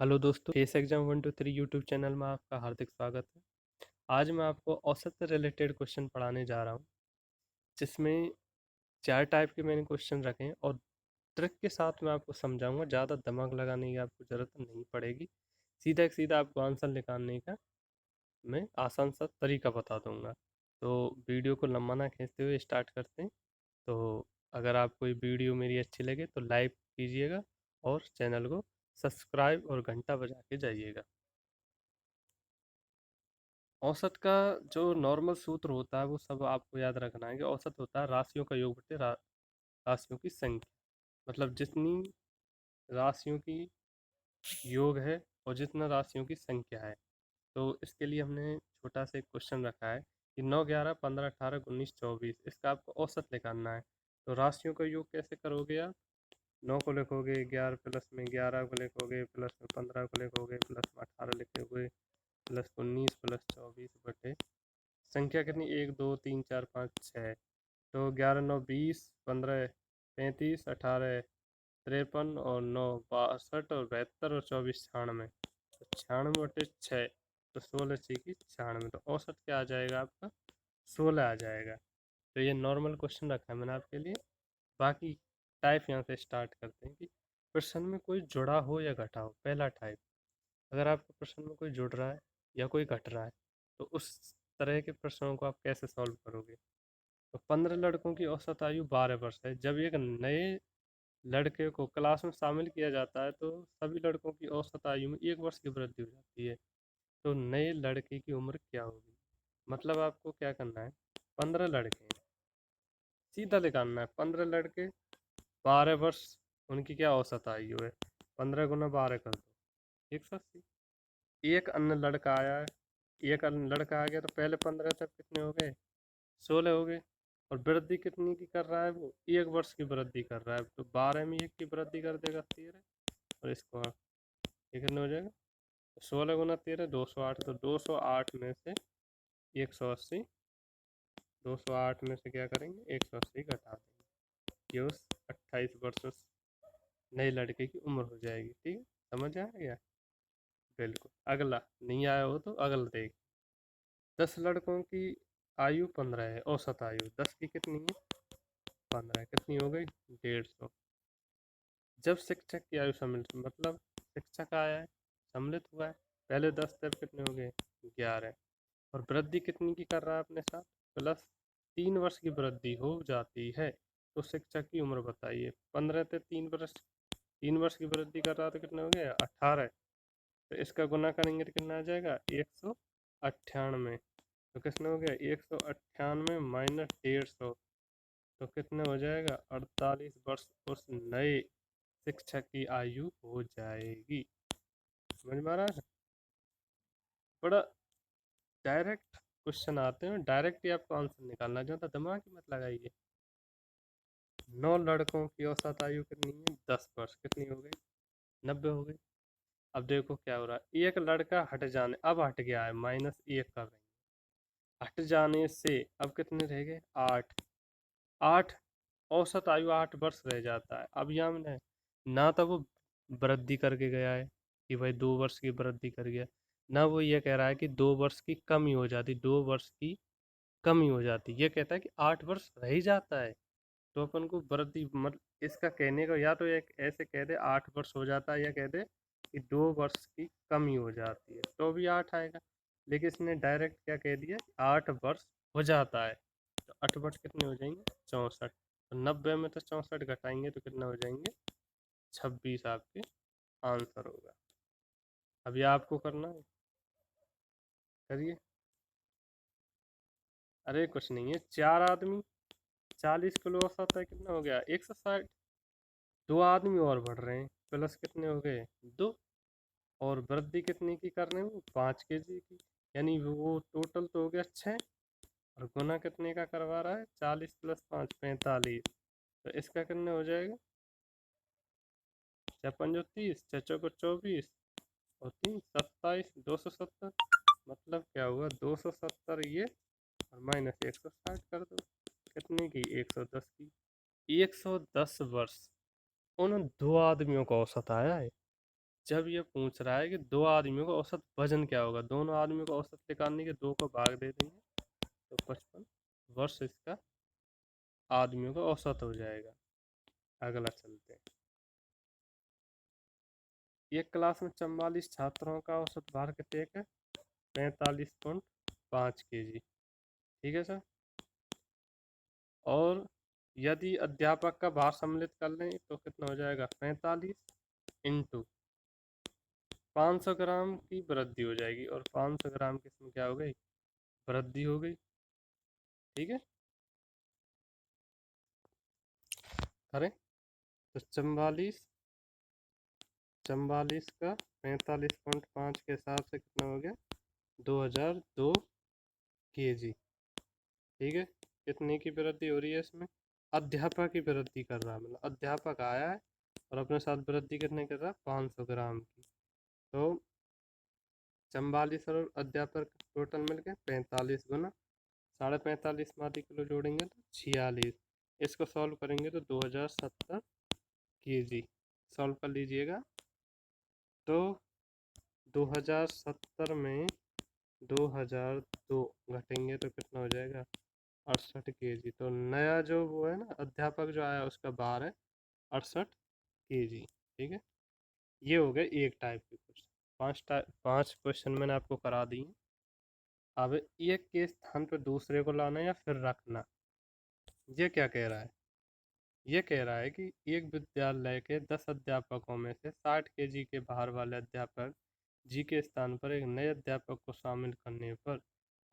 Hello दोस्तों, face exam 1 2 3 YouTube channel में आपका हार्दिक स्वागत है। आज मैं आपको औसत से रिलेटेड क्वेश्चन पढ़ाने जा रहा हूँ, जिसमें 4 टाइप के मैंने क्वेश्चन रखे हैं और ट्रिक के साथ मैं आपको समझाऊंगा। ज़्यादा दिमाग लगाने की आपको ज़रूरत नहीं पड़ेगी। सीधा सीधा आपको आंसर निकालने का मैं आसान सा तरीका बता दूंगा। तो वीडियो को लंबा ना खींचते हुए स्टार्ट करते हैं। तो अगर आपको ये वीडियो मेरी अच्छी लगे तो लाइक कीजिएगा और चैनल को सब्सक्राइब और घंटा बजा के जाइएगा। औसत का जो नॉर्मल सूत्र होता है वो सब आपको याद रखना है कि औसत होता है राशियों का योग बटे राशियों की संख्या। मतलब जितनी राशियों की योग है और जितना राशियों की संख्या है। तो इसके लिए हमने छोटा सा एक क्वेश्चन रखा है कि 9 11 15 18 19 24 इसका आपको औसत निकालना है। तो राशियों का योग कैसे करोगे आप? 9 को लिखोगे, 11 प्लस में 11 को लिखोगे, प्लस में 15 को लिखोगे, प्लस में 18 लिखोगे, प्लस 19 प्लस 24 बटे संख्या कितनी, 1 2 3 4 5 6। तो 11 9 20 15 35 18 53 और 9 62 और 72 और 24 96। तो 96 बटे 6, तो 16 6 की 96। तो औसत क्या आ जाएगा आपका? 16 आ जाएगा। तो ये नॉर्मल क्वेश्चन रखा है मैंने आपके लिए। बाकी टाइप यहाँ से स्टार्ट करते हैं कि प्रश्न में कोई जुड़ा हो या घटा हो। पहला टाइप, अगर आपके प्रश्न में कोई जुड़ रहा है या कोई घट रहा है तो उस तरह के प्रश्नों को आप कैसे सॉल्व करोगे? तो 15 लड़कों की औसत आयु 12 वर्ष है। जब एक नए लड़के को क्लास में शामिल किया जाता है तो सभी लड़कों की औसत आयु में 1 वर्ष की वृद्धि हो जाती है। तो नए लड़के की उम्र क्या होगी? मतलब आपको क्या करना है, 15 लड़के हैं, सीधा निकालना है। 15 लड़के, 12 वर्ष, उनकी क्या औसत आयु है? 15 × 12 कर दो, 180। एक अन्य लड़का आया है, एक अन्य लड़का आ गया तो पहले 15 तक कितने हो गए? 16 हो गए। और वृद्धि कितनी की कर रहा है वो? 1 वर्ष की वृद्धि कर रहा है। तो 12 में 1 की वृद्धि कर देगा 13। और इसको ये कितने हो जाएगा? 16 × 13 208। तो 208 में से 180, 208 में से क्या करेंगे, 180 घटा देंगे। ये उस 28 वर्ष उस नए लड़के की उम्र हो जाएगी। ठीक है, समझ आ गया? बिल्कुल। अगला नहीं आया हो तो अगला देख। 10 लड़कों की आयु 15 है, औसत आयु 10 की कितनी है? 15। कितनी हो गई? 150। जब शिक्षक की आयु सम्मिलित, मतलब शिक्षक आया है, सम्मिलित हुआ है, पहले 10 तब कितने हो गए? 11। और वृद्धि कितनी की कर रहा है अपने साथ? प्लस 3 वर्ष की वृद्धि हो जाती है। तो शिक्षक की उम्र बताइए। 15 से 3 वर्ष, 3 वर्ष की वृद्धि कर रहा था, कितने हो गए? 18। तो इसका गुना करेंगे तो कितना आ जाएगा? 198। तो कितने हो गया? 198 माइनस 150। तो कितने हो जाएगा? 48 वर्ष उस नए शिक्षक की आयु हो जाएगी। समझ में आ रहा है? बड़ा डायरेक्ट क्वेश्चन आते हैं, डायरेक्ट ही आपको आंसर निकालना है, ज़्यादा दिमाग ही मत लगाइए। 9 लड़कों की औसत आयु कितनी है? 10 वर्ष। कितनी हो गई? 90 हो गई। अब देखो क्या हो रहा है, एक लड़का हट जाने, अब हट गया है, -1 कर रहे हैं। हट जाने से अब कितने रह गए? 8। 8, औसत आयु 8 वर्ष रह जाता है। अब यहाँ में ना तो वो वृद्धि करके गया है कि भाई 2 वर्ष की वृद्धि कर गया, ना वो ये कह रहा है कि 2 वर्ष की कमी हो जाती, 2 वर्ष की कमी हो जाती। ये कहता है कि 8 वर्ष रह ही जाता है। तो अपन को वृद्धि, मतलब इसका कहने का, या तो एक ऐसे कह दे 8 वर्ष हो जाता है, या कह दे कि 2 वर्ष की कमी हो जाती है, तो भी 8 आएगा। लेकिन इसने डायरेक्ट क्या कह दिया? 8 वर्ष हो जाता है। तो 8 वर्ष कितने हो जाएंगे? 64। तो 90 में तो 64 घटाएंगे तो कितना हो जाएंगे? 26 आपके आंसर होगा। अभी आपको करना है, करिए। अरे कुछ नहीं है, 4 आदमी 40 किलो औसत है, कितना हो गया? 160। 2 आदमी और बढ़ रहे हैं, प्लस कितने हो गए? 2। और वृद्धि कितनी की कर रहे हैं? 5 kg की। यानी वो टोटल तो हो गया 6। और गुना कितने का करवा रहा है? 40 + 5 45। तो इसका कितने हो जाएगा? 6 × 5 = 30, 6 × 24 और 3 27, 270। मतलब क्या हुआ? 270 ये, और माइनस 160 कर दो। कितने की? 110 की। 110 वर्ष उन 2 आदमियों का औसत आया है। जब ये पूछ रहा है कि दो आदमियों का औसत वजन क्या होगा, दोनों आदमियों का औसत निकालने के, दो को भाग दे देंगे तो 55 वर्ष इसका आदमियों का औसत हो जाएगा। अगला चलते हैं। एक क्लास में 44 छात्रों का औसत भार कितने है? 45.5 kg। ठीक है सर। और यदि अध्यापक का भार सम्मिलित कर लें तो कितना हो जाएगा? 45 इंटू 500 ग्राम की वृद्धि हो जाएगी, और 500 ग्राम की इसमें क्या हो गई? वृद्धि हो गई। ठीक है, करें तो 44 का 45.5 के हिसाब से कितना हो गया? 2002 kg। ठीक है, कितने की वृद्धि हो रही है इसमें? अध्यापक की वृद्धि कर रहा है, मतलब अध्यापक आया है और अपने साथ वृद्धि कितने कर रहा है? 500 ग्राम की। तो 44 और अध्यापक टोटल मिलके 45 गुना 45.5 मादी किलो जोड़ेंगे तो 46। इसको सॉल्व करेंगे तो 2070 kg। सॉल्व कर लीजिएगा। तो 2070 में 2002 घटेंगे तो कितना हो जाएगा? 68 kg। तो नया जो वो है ना अध्यापक जो आया उसका भार है 68 kg। ठीक है, ये हो गए एक टाइप के क्वेश्चन। 5 क्वेश्चन मैंने आपको करा दिए। अब एक के स्थान पर दूसरे को लाना या फिर रखना, ये क्या कह रहा है? ये कह रहा है कि एक विद्यालय के 10 अध्यापकों में से 60 kg के भार वाले अध्यापक जी के स्थान पर एक नए अध्यापक को शामिल करने पर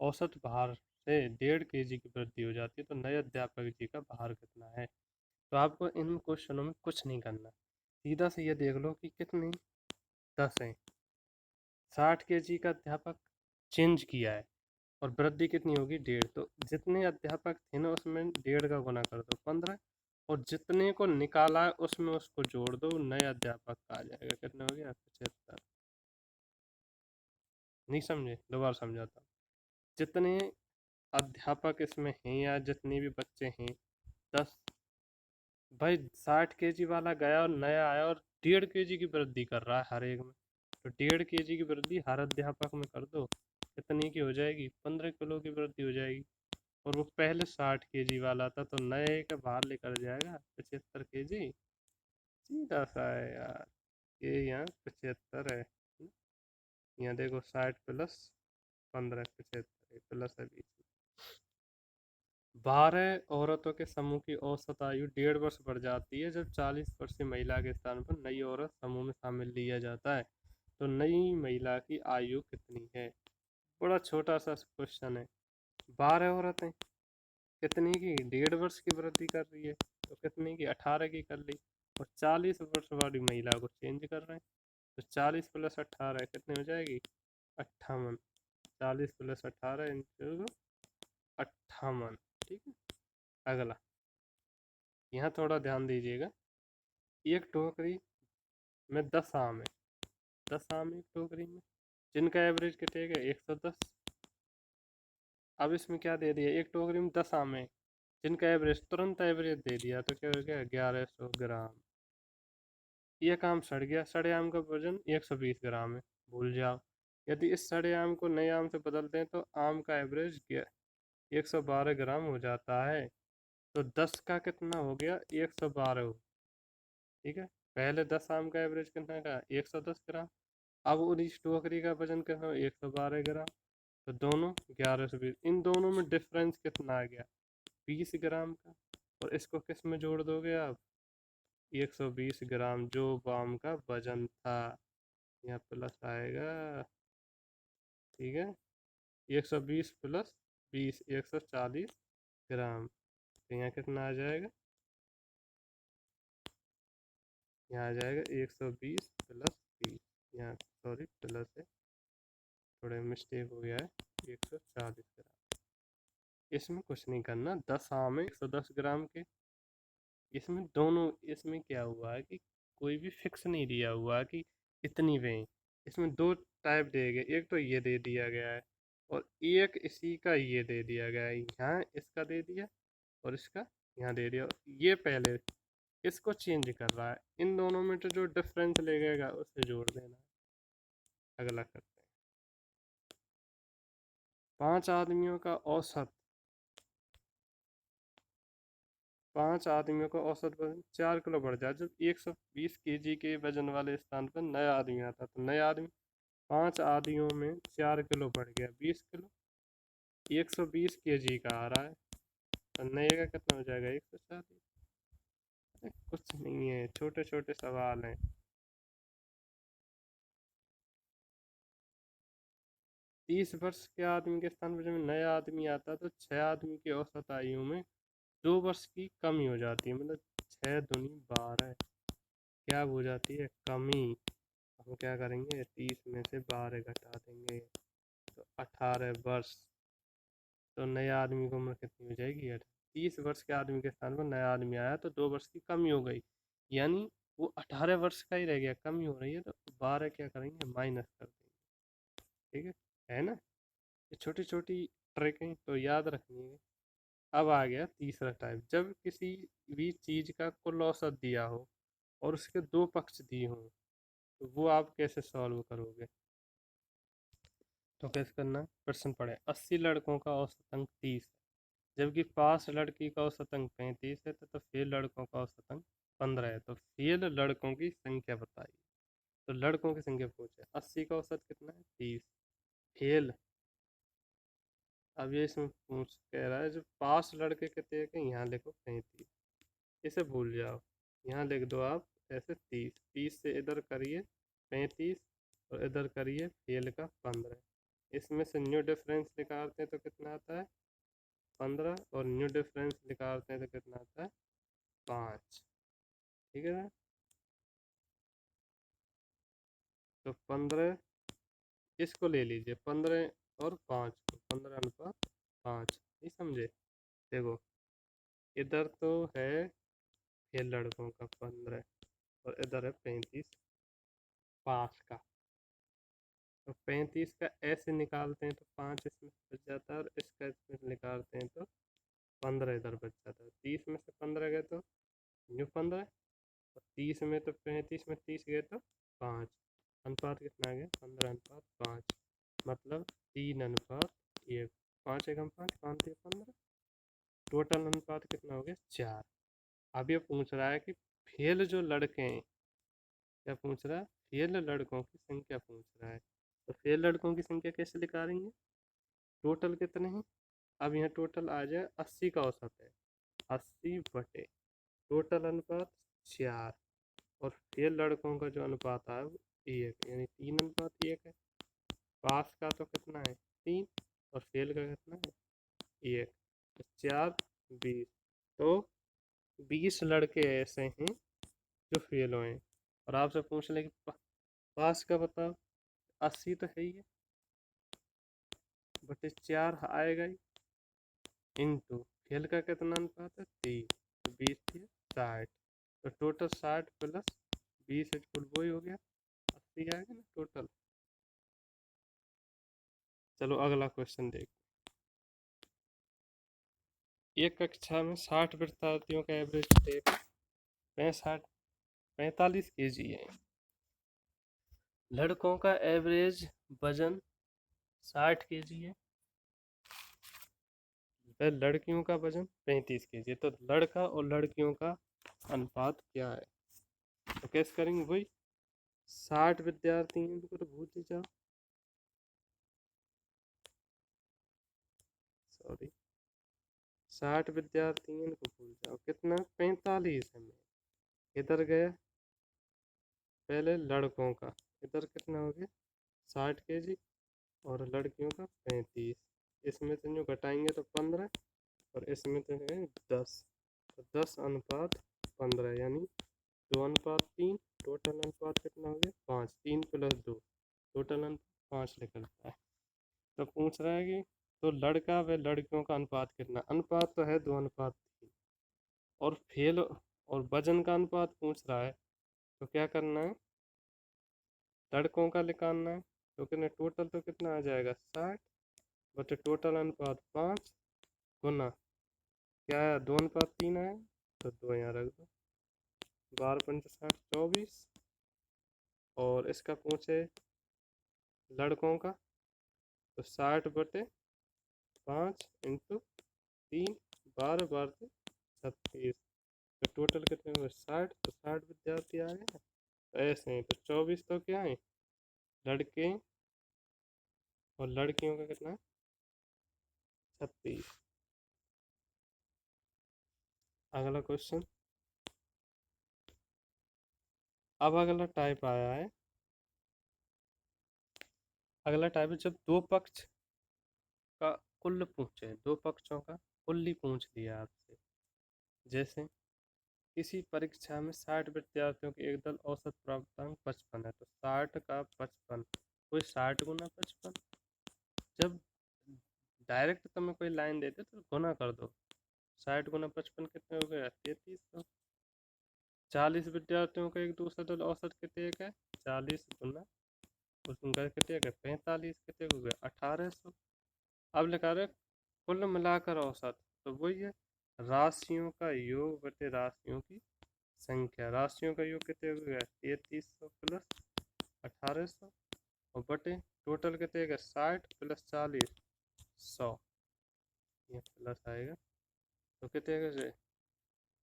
औसत भार से 1.5 kg की वृद्धि हो जाती है, तो नए अध्यापक जी का भार कितना है? तो आपको इन क्वेश्चनों में कुछ नहीं करना, सीधा से ये देख लो कि कितनी 10 है। 60 kg का अध्यापक चेंज किया है और वृद्धि कितनी होगी? 1.5। तो जितने अध्यापक थे ना उसमें 1.5 का गुना कर दो 15, और जितने को निकाला है उसमें उसको जोड़ दो, नए अध्यापक का आ जाएगा। कितना हो गया? 75। नहीं समझे? दोबारा समझाता हूँ। जितने अध्यापक इसमें हैं या जितने भी बच्चे हैं 10, भाई 60 kg वाला गया और नया आया और 1.5 kg की वृद्धि कर रहा है हर एक में, तो 1.5 kg की वृद्धि हर अध्यापक में कर दो, कितनी की हो जाएगी? 15 किलो की वृद्धि हो जाएगी। और वो पहले 60 kg वाला था तो नए का भार लेकर जाएगा 75 kg। सीधा सा है यार, ये यहाँ 75 है। यहाँ देखो 60 प्लस 15 75 प्लस है बीच में। 12 औरतों के समूह की औसत आयु 1.5 वर्ष बढ़ जाती है जब 40 वर्षीय महिला के स्थान पर नई औरत समूह में शामिल लिया जाता है, तो नई महिला की आयु कितनी है? बड़ा छोटा सा क्वेश्चन है। 12 औरतें, कितनी की? 1.5 वर्ष की वृद्धि कर रही है, तो कितनी की? 18 की कर ली। और 40 वर्ष वाली महिला को चेंज कर रहे हैं, तो 40 प्लस 18 कितनी हो जाएगी? 58। 40 प्लस 18 इंटू 58। ठीक है, अगला यहाँ थोड़ा ध्यान दीजिएगा। एक टोकरी में 10 आम है, 10 आम एक टोकरी में, जिनका एवरेज कितने का? 110। अब इसमें क्या दे दिया? एक टोकरी में 10 आम है जिनका एवरेज, तुरंत एवरेज दे दिया, तो क्या हो गया? 1100 ग्राम। एक आम सड़ गया, सड़े आम का वजन 120 ग्राम है, भूल जाओ। यदि इस सड़े आम को नए आम से बदल दें तो आम का एवरेज 112 ग्राम हो जाता है। तो 10 का कितना हो गया? 112 हो। ठीक है, पहले 10 आम का एवरेज कितना का? 110 ग्राम। अब उस टोकरी का वजन कितना? 112 ग्राम। तो दोनों 1120, इन दोनों में डिफरेंस कितना आ गया? 20 ग्राम का। और इसको किस में जोड़ दोगे आप? 120 ग्राम जो आम का वजन था, यहाँ प्लस आएगा। ठीक है, 120 प्लस 20 140 ग्राम। तो यहाँ कितना आ जाएगा? यहाँ आ जाएगा 120 प्लस 20, यहाँ सॉरी प्लस है, थोड़े मिस्टेक हो गया है, 140 ग्राम। इसमें कुछ नहीं करना, 10 आम है 110 ग्राम के। इसमें दोनों, इसमें क्या हुआ है कि कोई भी फिक्स नहीं दिया हुआ है कि इतनी वें। इसमें दो टाइप दिए गए, एक तो ये दे दिया गया है और एक इसी का ये दे दिया गया है। यहाँ इसका दे दिया और इसका यहाँ दे दिया। ये पहले इसको चेंज कर रहा है, इन दोनों में तो जो डिफरेंस लगेगा उसे जोड़ देना है। अगला करते हैं, 5 आदमियों का औसत, 5 आदमियों का औसत वजन 4 किलो बढ़ जाए जब 120 केजी के वजन वाले स्थान पर नया आदमी आता, तो नया आदमी 5 आदमियों में 4 किलो बढ़ गया 20 किलो, 120 केजी का आ रहा है, तो नए का कितना हो जाएगा 140। कुछ नहीं है, छोटे छोटे सवाल हैं। 30 वर्ष के आदमी के स्थान पर जब नया आदमी आता है तो 6 आदमी की औसत आयु में 2 वर्ष की कमी हो जाती है, मतलब 6 दूनी 12, क्या हो जाती है कमी। हम क्या करेंगे, 30 में से 12 घटा देंगे तो 18 वर्ष। तो नए आदमी की उम्र कितनी हो जाएगी 30 वर्ष के आदमी के स्थान पर नया आदमी आया तो 2 वर्ष की कमी हो गई, यानी वो 18 वर्ष का ही रह गया, कमी हो रही है तो 12 क्या करेंगे माइनस कर देंगे। ठीक है ना, ये छोटी छोटी ट्रिक तो याद रखनी है। अब आ गया तीसरा टाइप, जब किसी भी चीज का कुल औसत दिया हो और उसके दो पक्ष दिए हों, तो वो आप कैसे सॉल्व करोगे। तो कैसे करना, प्रश्न पढ़े, 80 लड़कों का औसत अंक 30 है जबकि पास लड़की का औसत अंक 35 है तथा फेल लड़कों का औसत अंक 15 है, तो फेल लड़कों की संख्या बताइए। तो लड़कों की संख्या पूछे, 80 का औसत कितना है 30, फेल, अब ये इसमें पूछ कह रहा है जो पास लड़के कहते हैं कि यहाँ लिखो 35, इसे भूल जाओ, यहाँ लिख दो आप ऐसे 30, 30 से इधर करिए 35 और इधर करिए फेल का 15, इसमें से न्यू डिफरेंस निकालते हैं तो कितना आता है 15, और न्यू डिफरेंस निकालते हैं तो कितना आता है 5। ठीक है ना, तो 15 इसको ले लीजिए, 15 और 5 को, 15 अनुपात 5, नहीं समझे। देखो इधर तो है ये लड़कों का 15 और इधर है 35 पास का, तो 35 का ऐसे निकालते हैं तो 5 इसमें बच जाता है और इसका इसमें निकालते हैं तो 15 इधर बच जाता है, 30 में से 15 गए तो न्यू 15, और 30 में तो 35 में 30 गए तो 5, अनुपात कितना आ गया 15 अनुपात 5, मतलब 3 अनुपात 1, 5 एकम 5, 5 3 15, टोटल अनुपात कितना हो गया 4। अब ये पूछ रहा है कि फेल जो लड़के हैं, क्या पूछ रहा है, फेल लड़कों की संख्या पूछ रहा है, तो फेल लड़कों की संख्या कैसे निकालेंगे, टोटल कितने हैं, अब यहाँ टोटल आ जाए 80 का औसत है, 80 बटे टोटल अनुपात 4, और फेल लड़कों का जो अनुपात है वो 1, यानी 3 अनुपात 1 है, पास का तो कितना है 3 और फेल का कितना है 1, तो 4 20, तो 20 लड़के ऐसे हैं जो फेल हुए हैं, और आपसे पूछ ले कि पास का बताओ, 80 तो है ही है, बटे 4 आएगा ही, इंटू फेल का कितना अनुपात है 3, तो 20 थी 60, तो टोटल 60 प्लस 20 कुल वही हो गया 80 आएगा ना टोटल। चलो अगला क्वेश्चन देख, एक कक्षा में 60 विद्यार्थियों का एवरेज वेट 45 केजी है, लड़कों का एवरेज वजन 60 केजी है, लड़कियों का वजन 35 केजी है, तो लड़का और लड़कियों का अनुपात क्या है। तो कैसे करेंगे भाई, 60 विद्यार्थी हैं उनको तो भूल ही जाओ, सॉरी 60 विद्यार्थी हैं इनको भूल जाओ, कितना 45 है, इधर गया पहले लड़कों का, इधर कितना हो गया 60 केजी और लड़कियों का 35, इसमें से जो घटाएंगे तो 15 और इसमें तो है 10, तो 10 अनुपात 15, यानी 2 अनुपात 3, टोटल अनुपात कितना हो गया 5, 3 प्लस 2, टोटल अनुपात 5 निकलता है। तो पूछ रहा है कि तो लड़का व लड़कियों का अनुपात कितना, अनुपात तो है 2 अनुपात 3, और फेल और वजन का अनुपात पूछ रहा है, तो क्या करना है लड़कों का निकालना है, तो कितने टोटल तो कितना आ जाएगा 60 बटे टोटल अनुपात 5 गुना क्या है 2 अनुपात 3 आया, तो 2 यहाँ रख दो, 12 पंच 60 24। और इसका पूछे लड़कों का, तो 60/5 इंटू 3, 12 12 36। तो टोटल कितने हुए 60, तो 60 विद्यार्थी आ गए। तो ऐसे ही तो 24 तो क्या है लड़के, और लड़कियों का कितना 36। अगला क्वेश्चन, अब अगला टाइप आया है, अगला टाइप है जब दो पक्ष का कुल पूछे, दो पक्षों का कुल ही पूछ लिया आपसे। जैसे किसी परीक्षा में 60 विद्यार्थियों के एक दल औसत प्राप्तांक 55 है, तो 60 का 55, कोई 60 गुना 55। जब डायरेक्ट तुम्हें कोई लाइन देते तो गुना कर दो, 60 गुना 55 कितने हो गए 3300। 40 विद्यार्थियों का एक दूसरा दल औसत कितने का है, 40 गुना उनका कितने का 45 कितने हो गए 1800। अब लिखा रहे कुल मिलाकर औसत, तो वही है राशियों का योग बटे राशियों की संख्या। राशियों का योग कितने हो गया 3300 प्लस 1800, और बटे टोटल कितने का 60 प्लस 40 100, ये प्लस आएगा। तो कितने का से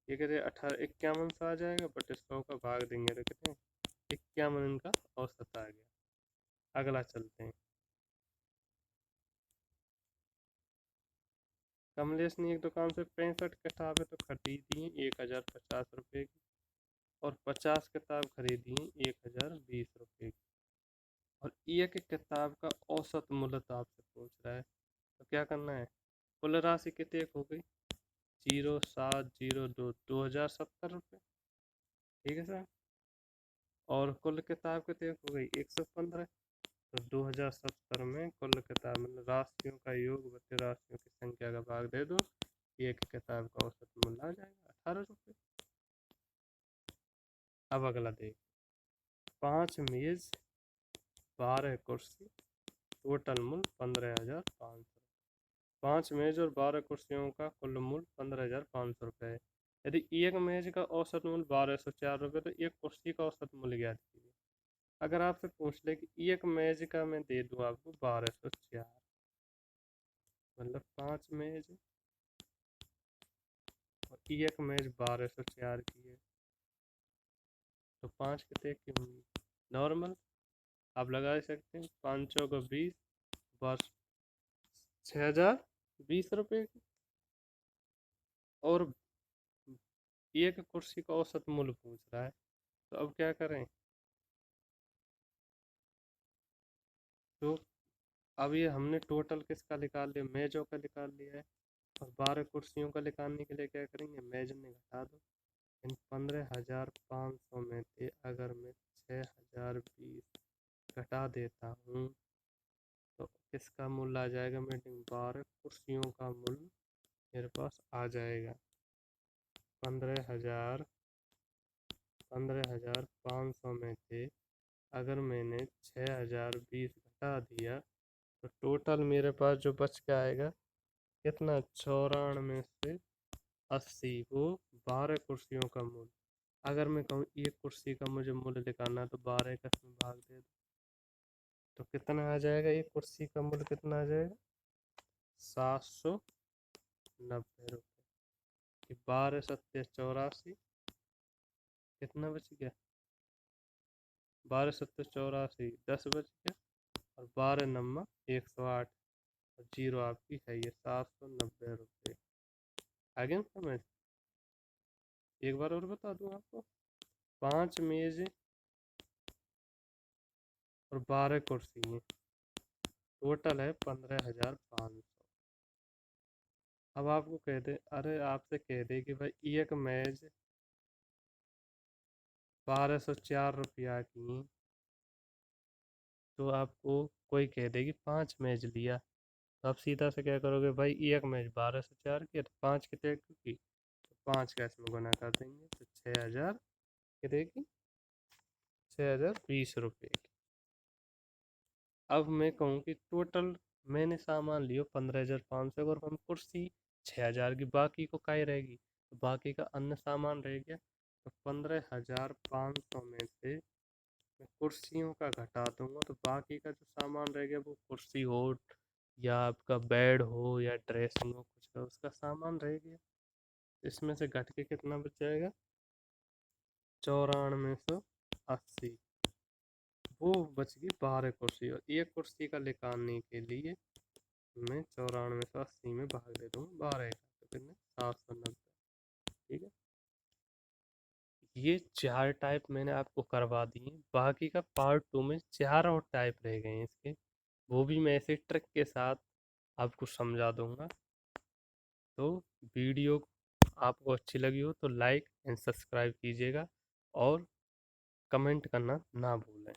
ये कहते 51 आ जाएगा, बटे 100 का भाग देंगे तो कितने 51 इनका औसत आ गया। अगला चलते हैं, कमलेश ने एक दुकान से 65 किताबें तो खरीदी हैं 1050 रुपये की, और 50 किताब खरीदी हैं 1020 रुपये की, और एक किताब का औसत मूल्य तो आपसे पूछ रहा है। तो क्या करना है, कुल राशि कितने हो गई 0702 2070 रुपये, ठीक है सर। और कुल किताब कितने हो गई 115। तो 2070 में कुल किताब मतलब राशियों का योग बटे राशियों की संख्या का भाग दे दो, एक किताब का औसत मूल्य आ जाएगा 18 रुपये। अब अगला देख, 5 मेज 12 कुर्सी टोटल मूल्य 15,500। 5 मेज और 12 कुर्सियों का कुल मूल्य 15,500 रुपये है। यदि एक मेज का औसत मूल्य 1204 रुपये, तो एक कुर्सी का औसत मूल्य ज्ञात कीजिए। अगर आपसे पूछ ले कि एक मेज का मैं दे दूँ आपको 1204, मतलब 5 मेज और एक मेज 1204 की है, तो 5 कितने की होंगी नॉर्मल, आप लगा सकते हैं 5 चौक 20 बस 6,020 रुपये की। और एक कुर्सी का औसत मूल्य पूछ रहा है, तो अब क्या करें, तो अब ये हमने टोटल किसका निकाल लिया मेजों का निकाल लिया है, और 12 कुर्सियों का निकालने के लिए क्या करेंगे मेज में घटा दो। इन 15,500 में से अगर मैं 6,020 घटा देता हूँ, तो किसका मूल्य आ जाएगा मीटिंग 12 कुर्सियों का मूल्य मेरे पास आ जाएगा 15,500 में से अगर मैंने 6,020 घटा दिया, तो टोटल मेरे पास जो बच के आएगा कितना 94 से 80, वो 12 कुर्सियों का मूल्य। अगर मैं कहूँ एक कुर्सी का मुझे मूल्य निकालना है, तो 12 का इसमें भाग दे दो, तो कितना आ जाएगा एक कुर्सी का मूल्य कितना आ जाएगा 790 रुपये। 12 सत्ते 84, कितना बच गया 12 सत्ते 84 10 बच गया, और 12 नम्मा 108, और जीरो आपकी है ये 790 रुपये। आगे ना समझ, एक बार और बता दूं आपको, 5 मेज और 12 कुर्सी हैं, टोटल है 15,500। अब आपको कह दे, अरे आपसे कह दे कि भाई एक मेज 1204 रुपया की, तो आपको कोई कह दे कि 5 मेज लिया, तो आप सीधा से क्या करोगे भाई एक मेज 1204 की है, तो 5 कितने की, तो 5 का इसमें गुना कर देंगे, तो 6,000 कितने की 6,020 रुपये की। अब मैं कहूँ कि टोटल मैंने सामान लियो 15,500, और हम कुर्सी 6,000 की, बाकी को काहे रहेगी, तो बाकी का अन्य सामान रह गया, तो 15,500 में से मैं कुर्सियों का घटा दूंगा तो बाकी का जो सामान रह गया वो कुर्सी हो या आपका बेड हो या ड्रेसिंग हो, कुछ का उसका सामान रह गया, इसमें से घट के कितना बच जाएगा? 9480। वो बच गई 12 कुर्सी, और एक कुर्सी का निकालने के लिए मैं 9480 में भाग दे दूंगा 12 का, तो कितने? 790। ठीक है, ये 4 टाइप मैंने आपको करवा दिए। बाकी का पार्ट 2 में 4 और टाइप रह गए हैं इसके, वो भी मैं ऐसे ट्रिक के साथ आपको समझा दूंगा। तो वीडियो आपको अच्छी लगी हो तो लाइक एंड सब्सक्राइब कीजिएगा और कमेंट करना ना भूलें।